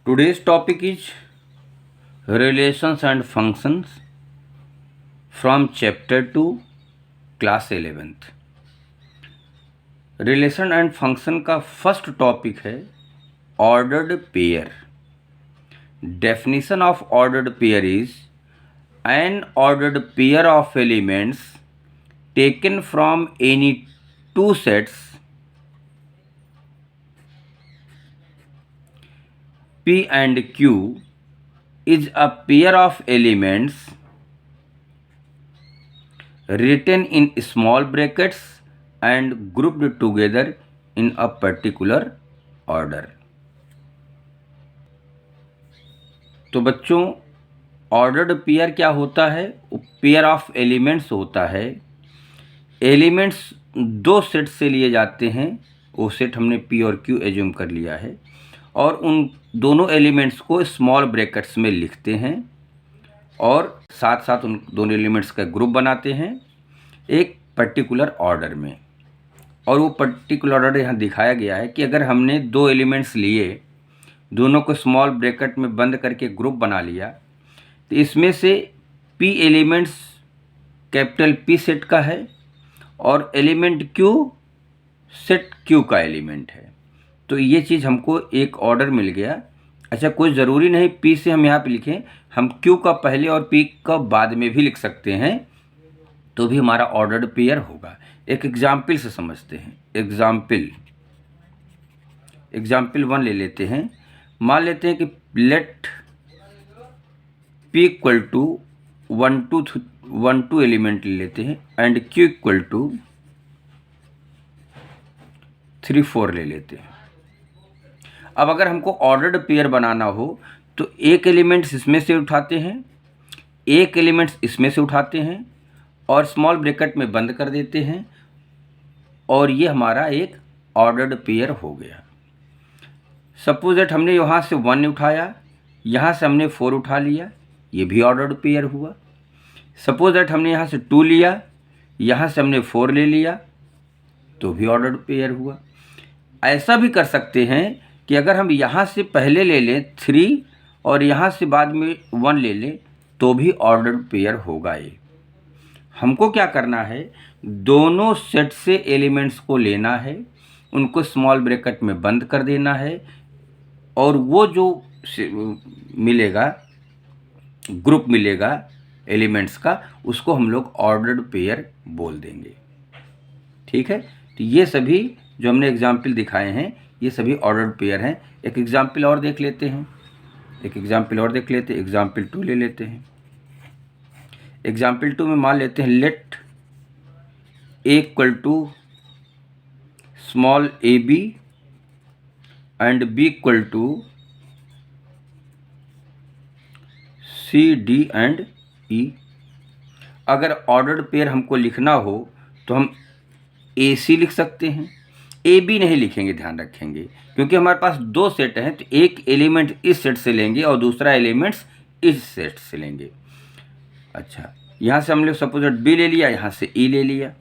Today's topic is relations and functions from chapter 2 class 11th। Relation and function का first topic है ordered pair. Definition of ordered pair is an ordered pair of elements taken from any two sets P and Q is a pair of elements written in small brackets and grouped together in a particular order। तो बच्चों, ordered pair क्या होता है? Pair of elements होता है। Elements दो set से लिए जाते हैं, वो सेट हमने P और Q एज्यूम कर लिया है, और उन दोनों एलिमेंट्स को स्मॉल ब्रैकेट्स में लिखते हैं और साथ साथ उन दोनों एलिमेंट्स का ग्रुप बनाते हैं एक पर्टिकुलर ऑर्डर में। और वो पर्टिकुलर ऑर्डर यहाँ दिखाया गया है कि अगर हमने दो एलिमेंट्स लिए, दोनों को स्मॉल ब्रैकेट में बंद करके ग्रुप बना लिया, तो इसमें से P elements capital P set का है और एलिमेंट Q सेट Q का एलिमेंट है। तो ये चीज़ हमको एक ऑर्डर मिल गया। अच्छा, कोई ज़रूरी नहीं P से हम यहाँ पे लिखें, हम Q का पहले और P का बाद में भी लिख सकते हैं, तो भी हमारा ऑर्डर्ड पेयर होगा। एक एग्जाम्पल से समझते हैं। एग्जाम्पल 1 ले लेते हैं। मान लेते हैं कि let P equal to 1 2 element ले लेते हैं एंड Q इक्वल टू 3 4 ले लेते हैं। अब अगर हमको ऑर्डर्ड पेयर बनाना हो तो एक एलिमेंट्स इसमें से उठाते हैं, एक एलिमेंट्स इसमें से उठाते हैं और स्मॉल ब्रैकेट में बंद कर देते हैं, और ये हमारा एक ऑर्डर्ड पेयर हो गया। सपोज दैट हमने यहाँ से 1 उठाया, यहाँ से हमने 4 उठा लिया, ये भी ऑर्डर्ड पेयर हुआ। सपोज दैट हमने यहाँ से 2 लिया, यहाँ से हमने 4 ले लिया, तो भी ऑर्डर्ड पेयर हुआ। ऐसा भी कर सकते हैं कि अगर हम यहाँ से पहले ले लें 3 और यहाँ से बाद में 1 ले लें, तो भी ऑर्डर्ड पेयर होगा। ये हमको क्या करना है, दोनों सेट से एलिमेंट्स को लेना है, उनको स्मॉल ब्रैकेट में बंद कर देना है, और वो जो मिलेगा, ग्रुप मिलेगा एलिमेंट्स का, उसको हम लोग ऑर्डर्ड पेयर बोल देंगे। ठीक है, तो ये सभी जो हमने एग्जाम्पल दिखाए हैं, ये सभी ऑर्डर्ड पेयर हैं। एक एग्जाम्पल और देख लेते हैं। एग्जाम्पल 2 ले लेते हैं। एग्जाम्पल 2 में मान लेते हैं let A equal to small ab and B equal to C D and E। अगर ऑर्डर्ड पेयर हमको लिखना हो तो हम AC लिख सकते हैं, AB नहीं लिखेंगे, ध्यान रखेंगे, क्योंकि हमारे पास दो सेट हैं, तो एक एलिमेंट इस सेट से लेंगे और दूसरा एलिमेंट्स इस सेट से लेंगे। अच्छा, यहाँ से हमने सपोज B ले लिया, यहाँ से E ले लिया,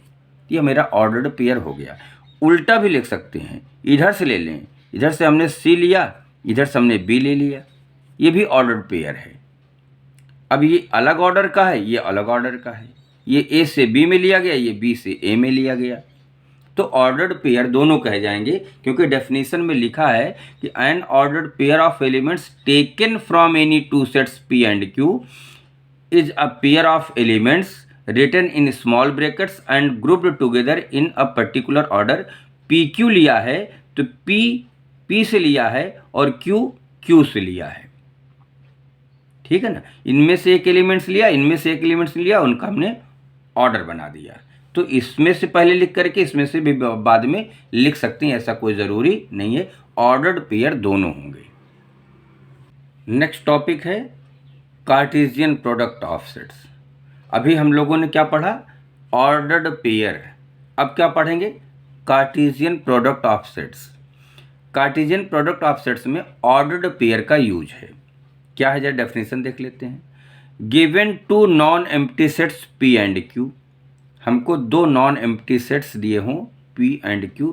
ये मेरा ऑर्डर्ड पेयर हो गया। उल्टा भी लिख सकते हैं, इधर से ले लें, इधर से हमने C लिया, इधर से हमने B ले लिया, ये भी ऑर्डर्ड पेयर है। अब ये अलग ऑर्डर का है, ये अलग ऑर्डर का है, ये A से B में लिया गया, ये B से A में लिया गया, तो ऑर्डर्ड पेयर दोनों कहे जाएंगे, क्योंकि डेफिनेशन में लिखा है कि an ordered pair of elements taken from any two sets P and Q is a pair of elements written in small brackets and grouped together in a particular order. PQ लिया है तो P से लिया है और Q से लिया है। ठीक है ना, इनमें से एक एलिमेंट्स लिया, इनमें से एक एलिमेंट्स लिया, उनका हमने ऑर्डर बना दिया। तो इसमें से पहले लिख करके इसमें से भी बाद में लिख सकते हैं, ऐसा कोई ज़रूरी नहीं है। ऑर्डर्ड पेयर दोनों होंगे। नेक्स्ट टॉपिक है कार्टेशियन प्रोडक्ट ऑफ सेट्स। अभी हम लोगों ने क्या पढ़ा? Ordered pair. अब क्या पढ़ेंगे? Cartesian product of sets. Cartesian product of sets में ऑर्डर्ड पेयर का यूज है। क्या है, जरा डेफिनेशन देख लेते हैं। Given two non empty sets P and Q, हमको दो नॉन एम्प्टी सेट्स दिए हों P एंड Q,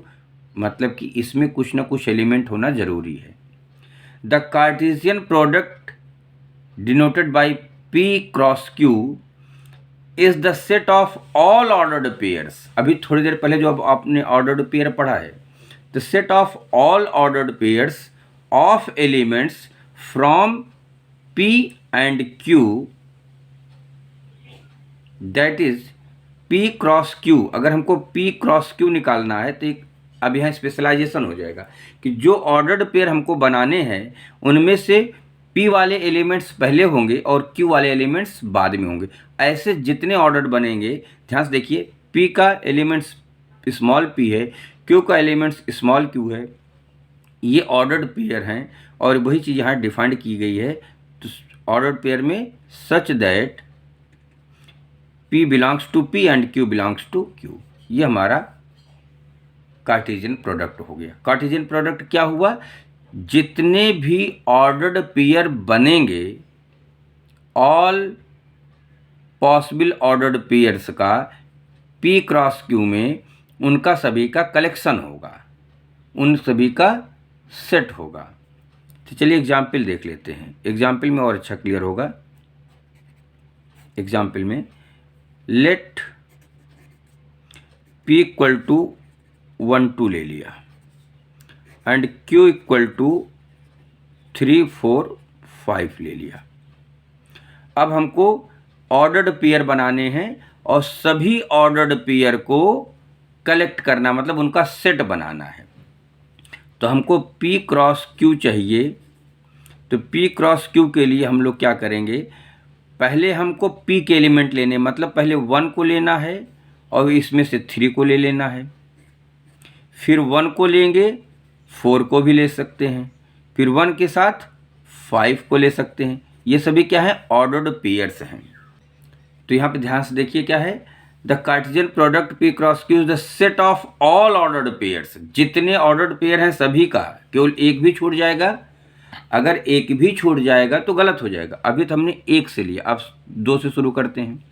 मतलब कि इसमें कुछ ना कुछ एलिमेंट होना ज़रूरी है। The Cartesian product denoted by P cross Q is the set of all ordered pairs. अभी थोड़ी देर पहले जो अब आपने ऑर्डर्ड पेयर पढ़ा है, the set of all ordered pairs of elements from P and Q that is P cross Q। अगर हमको P क्रॉस Q निकालना है तो एक अब यहाँ स्पेशलाइजेशन हो जाएगा कि जो ऑर्डर्ड पेयर हमको बनाने हैं उनमें से P वाले एलिमेंट्स पहले होंगे और Q वाले एलिमेंट्स बाद में होंगे। ऐसे जितने ऑर्डर बनेंगे, ध्यान से देखिए, P का एलिमेंट्स स्मॉल p है, Q का एलिमेंट्स स्मॉल q है, ये ऑर्डर्ड पेयर हैं और वही चीज़ यहाँ डिफाइंड की गई है। तो ऑर्डर्ड पेयर में such that P belongs to P and Q belongs to Q, ये हमारा कार्टेशियन प्रोडक्ट हो गया। कार्टेशियन प्रोडक्ट क्या हुआ, जितने भी ऑर्डर्ड पेयर बनेंगे ऑल पॉसिबल ऑर्डर्ड पेयर्स का P क्रॉस Q में उनका सभी का कलेक्शन होगा, उन सभी का सेट होगा। तो चलिए एग्जाम्पल देख लेते हैं, एग्जाम्पल में और अच्छा क्लियर होगा। एग्जाम्पल में लेट P इक्वल टू 1 2 ले लिया एंड Q इक्वल टू 3 4 5 ले लिया। अब हमको ऑर्डर्ड पेयर बनाने हैं और सभी ऑर्डर्ड पेयर को कलेक्ट करना, मतलब उनका सेट बनाना है। तो हमको P क्रॉस Q चाहिए। तो P क्रॉस Q के लिए हम लोग क्या करेंगे, पहले हमको P के एलिमेंट लेने, मतलब पहले 1 को लेना है और इसमें से 3 को ले लेना है, फिर 1 को लेंगे, 4 को भी ले सकते हैं, फिर 1 के साथ 5 को ले सकते हैं। ये सभी क्या है, ऑर्डर्ड पेयर्स हैं। तो यहाँ पे ध्यान से देखिए क्या है, the Cartesian product P cross Q is the set of all ordered pairs. जितने ऑर्डर्ड पेयर हैं सभी का, केवल एक भी छूट जाएगा, अगर एक भी छूट जाएगा तो गलत हो जाएगा। अभी तो हमने 1 से लिया, अब 2 से शुरू करते हैं।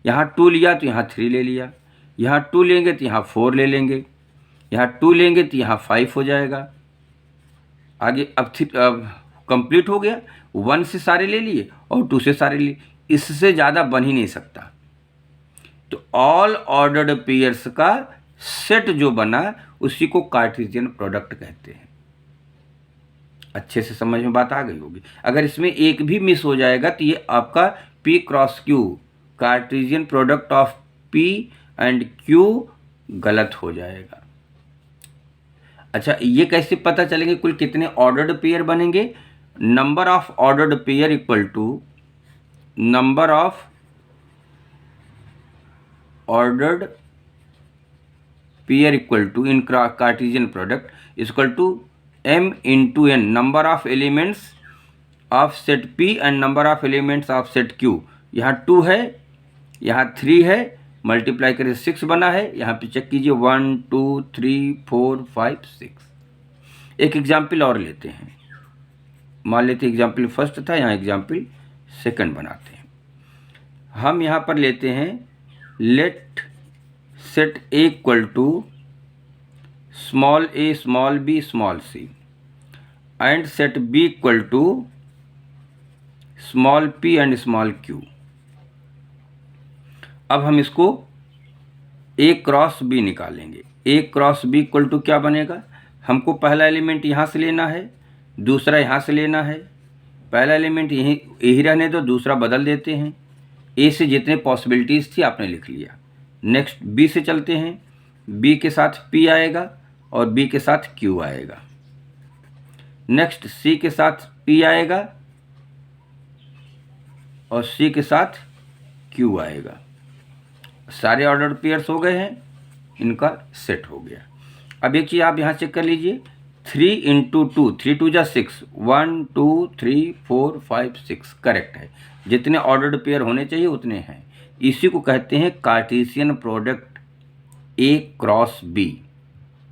यहाँ 2 लिया तो यहाँ 3 ले लिया, यहाँ 2 लेंगे तो यहाँ 4 ले लेंगे, यहाँ 2 लेंगे तो यहाँ 5 हो जाएगा। आगे अब कंप्लीट हो गया, 1 से सारे ले लिए और 2 से सारे लिए, इससे ज़्यादा बन ही नहीं सकता। तो ऑल ऑर्डर्ड पेयर्स का सेट जो बना उसी को कार्टेशियन प्रोडक्ट कहते हैं। अच्छे से समझ में बात आ गई होगी। अगर इसमें एक भी मिस हो जाएगा तो ये आपका P cross Q Cartesian product of P and Q गलत हो जाएगा। अच्छा, ये कैसे पता चलेंगे कुल कितने ऑर्डर्ड पेयर बनेंगे, number of ordered pair equal to number of ordered pair equal to in Cartesian product equal to m into n, number of elements of set P and number of elements of set Q। यहाँ 2 है, यहाँ 3 है, multiply करें 6 बना है। यहाँ पे check कीजिए 1 2 3 4 5 6। एक एग्जाम्पल और लेते हैं, मान लेते एग्जाम्पल फर्स्ट था, यहाँ एग्जाम्पल सेकंड बनाते हैं। हम यहाँ पर लेते हैं let set A equal to small a small b small c and set B equal to small p and small q। अब हम इसको A क्रॉस B निकालेंगे। A cross B equal to क्या बनेगा, हमको पहला एलिमेंट यहाँ से लेना है, दूसरा यहाँ से लेना है। पहला एलिमेंट यही रहने दो, दूसरा बदल देते हैं। A से जितने पॉसिबिलिटीज़ थी आपने लिख लिया। नेक्स्ट B से चलते हैं, B के साथ P आएगा और B के साथ Q आएगा। नेक्स्ट C के साथ P आएगा और C के साथ Q आएगा। सारे ऑर्डर्ड पेयर्स हो गए हैं, इनका सेट हो गया। अब एक चीज़ आप यहाँ चेक कर लीजिए, 3 इंटू 2, 3 2 जा 6, 1 2 3 4 5 6 करेक्ट है। जितने ऑर्डर्ड पेयर होने चाहिए उतने हैं। इसी को कहते हैं Cartesian product A cross B।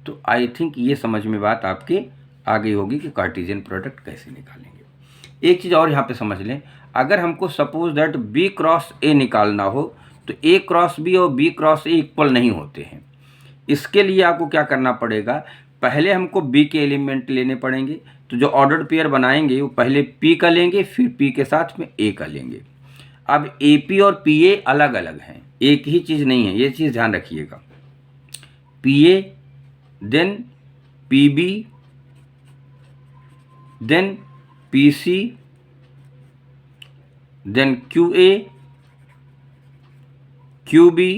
तो आई थिंक ये समझ में बात आपके आ गई होगी कि कार्टेशियन प्रोडक्ट कैसे निकालेंगे। एक चीज़ और यहाँ पे समझ लें, अगर हमको suppose that B cross A निकालना हो तो A क्रॉस B और B क्रॉस A इक्वल नहीं होते हैं। इसके लिए आपको क्या करना पड़ेगा, पहले हमको B के एलिमेंट लेने पड़ेंगे। तो जो ऑर्डर्ड पेयर बनाएंगे वो पहले पी का लेंगे, फिर पी के साथ में ए का लेंगे। अब ए पी और पी ए अलग अलग हैं, एक ही चीज़ नहीं है, ये चीज़ ध्यान रखिएगा। P A then P B then P C then Q A Q B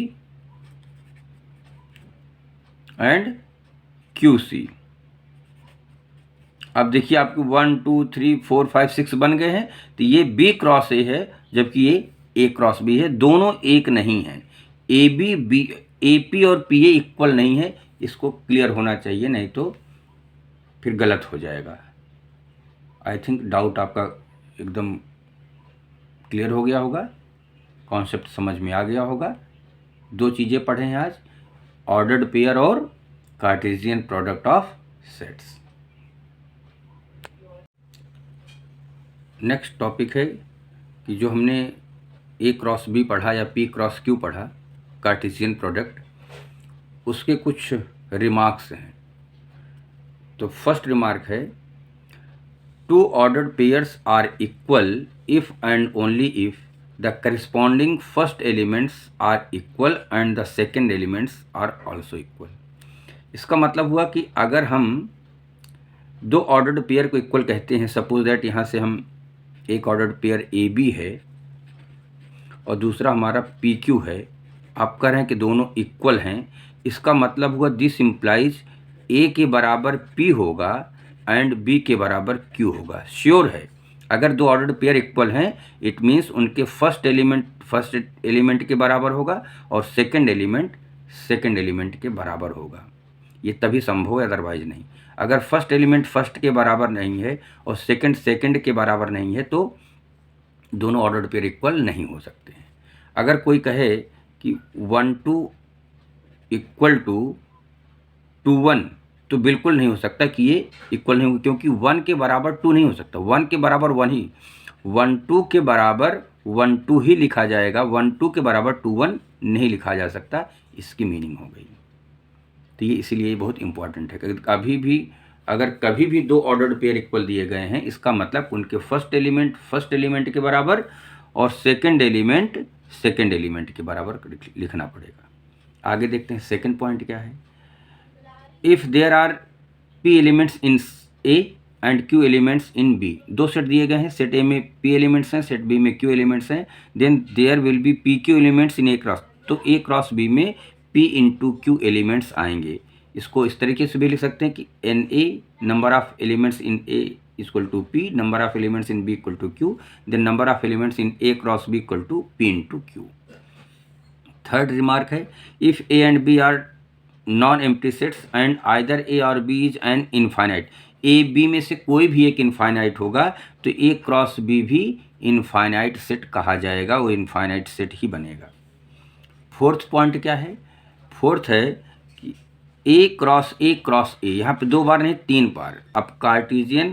and Q C. अब देखिए आपको 1 2 3 4 5 6 बन गए हैं, तो ये बी क्रॉस ए है जबकि ये ए क्रॉस बी है, दोनों एक नहीं है। A B B A P और पी ए इक्वल नहीं है, इसको क्लियर होना चाहिए, नहीं तो फिर गलत हो जाएगा। आई थिंक डाउट आपका एकदम क्लियर हो गया होगा, कॉन्सेप्ट समझ में आ गया होगा। दो चीज़ें पढ़े हैं आज, ऑर्डर्ड पेयर और Cartesian product of sets. Next topic है कि जो हमने ए क्रॉस बी पढ़ा या पी क्रॉस क्यू पढ़ा, कार्टेशियन प्रोडक्ट, उसके कुछ रिमार्क्स हैं। तो फर्स्ट रिमार्क है, two ordered pairs are equal if and only if the corresponding first elements are equal and the second elements are also equal. इसका मतलब हुआ कि अगर हम दो ऑर्डर्ड पेयर को इक्वल कहते हैं, सपोज दैट यहाँ से हम एक ऑर्डर्ड पेयर ए बी है और दूसरा हमारा पी क्यू है, आप कह रहे हैं कि दोनों इक्वल हैं, इसका मतलब हुआ दिस इम्प्लाइज ए के बराबर पी होगा एंड बी के बराबर क्यू होगा। श्योर है, अगर दो ऑर्डर्ड पेयर इक्वल हैं इट मीन्स उनके फर्स्ट एलिमेंट के बराबर होगा और सेकेंड एलिमेंट के बराबर होगा। ये तभी संभव है, अदरवाइज नहीं। अगर फर्स्ट एलिमेंट फर्स्ट के बराबर नहीं है और सेकंड के बराबर नहीं है तो दोनों ऑर्डर्ड पेयर इक्वल नहीं हो सकते हैं। अगर कोई कहे कि 1 2 इक्वल टू 2 1, तो बिल्कुल नहीं हो सकता कि ये इक्वल नहीं होगा, क्योंकि 1 के बराबर 2 नहीं हो सकता, 1 के बराबर 1 ही, 1 2 के बराबर 1 2 ही लिखा जाएगा, 1 2 के बराबर 2 1 नहीं लिखा जा सकता। इसकी मीनिंग हो गई। तो ये इसीलिए बहुत इंपॉर्टेंट है कि अगर कभी भी दो ऑर्डर्ड पेयर इक्वल दिए गए हैं, इसका मतलब उनके फर्स्ट एलिमेंट के बराबर और सेकंड एलिमेंट के बराबर लिखना पड़ेगा। आगे देखते हैं सेकंड पॉइंट क्या है। If there are P elements in A and Q elements in B, दो सेट दिए गए हैं, सेट ए में पी एलिमेंट्स हैं, सेट बी में क्यू एलिमेंट्स हैं, then there will be P Q elements in A cross, तो A cross B में P इंटू क्यू एलिमेंट्स आएंगे। इसको इस तरीके से भी लिख सकते हैं कि n A number of elements in A equal to p, number of elements in B equal to q, then number of elements in A cross B equal to p into q. Third remark है, if A and B are non empty sets and either A or B is an infinite, A B में से कोई भी एक infinite होगा तो A cross B भी infinite set कहा जाएगा, वो इनफाइनाइट सेट ही बनेगा। फोर्थ पॉइंट क्या है, फोर्थ है कि ए क्रॉस ए, यहाँ पे 2 बार नहीं 3 बार, अब कार्टेशियन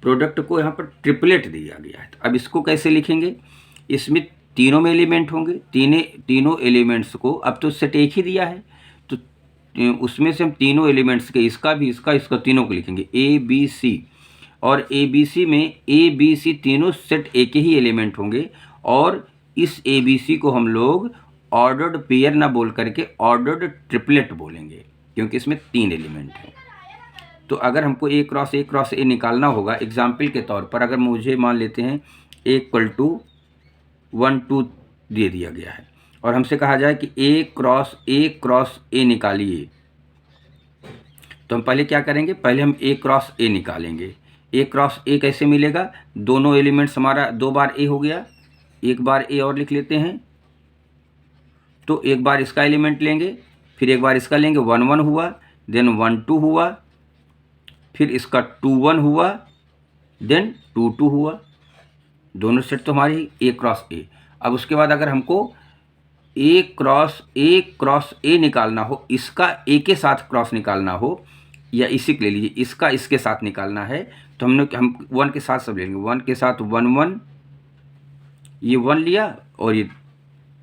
प्रोडक्ट को यहाँ पर ट्रिपलेट दिया गया है। अब इसको कैसे लिखेंगे, इसमें तीनों में एलिमेंट होंगे, तीनों एलिमेंट्स को, अब तो सेट एक ही दिया है तो उसमें से हम तीनों एलिमेंट्स के, इसका भी इसका तीनों को लिखेंगे ए बी सी, और ए बी सी में ए बी सी तीनों सेट ए के ही एलिमेंट होंगे, और इस ए बी सी को हम लोग ऑर्डर्ड पेयर ना बोल करके ऑर्डर्ड ट्रिपलेट बोलेंगे, क्योंकि इसमें 3 एलिमेंट हैं। तो अगर हमको ए क्रॉस ए निकालना होगा, एग्जाम्पल के तौर पर अगर मुझे मान लेते हैं ए इक्वल टू 1 2 दे दिया गया है और हमसे कहा जाए कि ए क्रॉस ए निकालिए, तो हम पहले क्या करेंगे, पहले हम ए क्रॉस ए निकालेंगे। ए क्रॉस ए कैसे मिलेगा, दोनों एलिमेंट्स हमारा 2 बार ए हो गया, एक बार ए और लिख लेते हैं, तो एक बार इसका एलिमेंट लेंगे, फिर एक बार इसका लेंगे, 1 1 हुआ, देन 1 2 हुआ, फिर इसका 2 1 हुआ, देन 2 2 हुआ, दोनों सेट तो हमारी ए क्रॉस ए। अब उसके बाद अगर हमको ए क्रॉस ए निकालना हो, इसका ए के साथ क्रॉस निकालना हो, या इसी के ले लीजिए इसका इसके साथ निकालना है, तो हम 1 के साथ सब लेंगे, 1 के साथ 1 1, ये 1 लिया और ये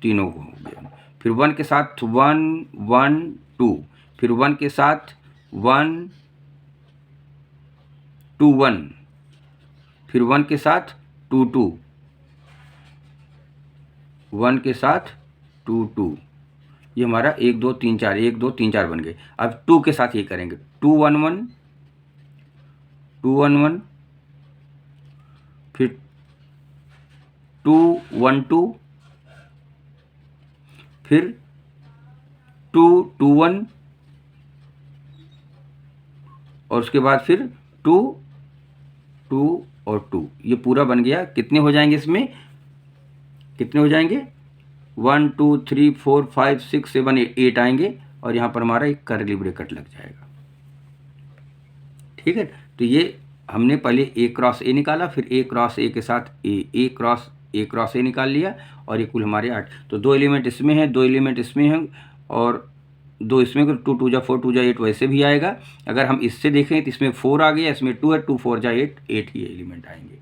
तीनों को हो गया, फिर 1 के साथ 1 1 2, फिर 1 के साथ 1 2 1, फिर 1 के साथ 2 2, 1 के साथ 2 2, ये हमारा 1 2 3 4, 1 2 3 4 बन गए। अब 2 के साथ ये करेंगे 2 1 1, 2 1 1, फिर 2 1 2, फिर 2 2 1, और उसके बाद फिर 2 2 और 2, ये पूरा बन गया। कितने हो जाएंगे इसमें, कितने हो जाएंगे, 1 2 3 4 5 6 7 8 आएंगे, और यहाँ पर हमारा एक कर्ली ब्रैकेट लग जाएगा। ठीक है, तो ये हमने पहले ए क्रॉस ए निकाला, फिर ए क्रॉस ए के साथ ए क्रॉस ए निकाल लिया, और ये कुल हमारे 8। तो 2 एलिमेंट इसमें हैं, 2 एलिमेंट इसमें हैं, और 2 इसमें, 2 2 जा 4 2 जा 8 वैसे भी आएगा। अगर हम इससे देखें तो इसमें 4 आ गया, इसमें 2 है, 2 4 जा 8, 8 ही एलिमेंट आएंगे।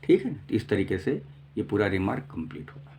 ठीक है ना, इस तरीके से ये पूरा रिमार्क कंप्लीट होगा।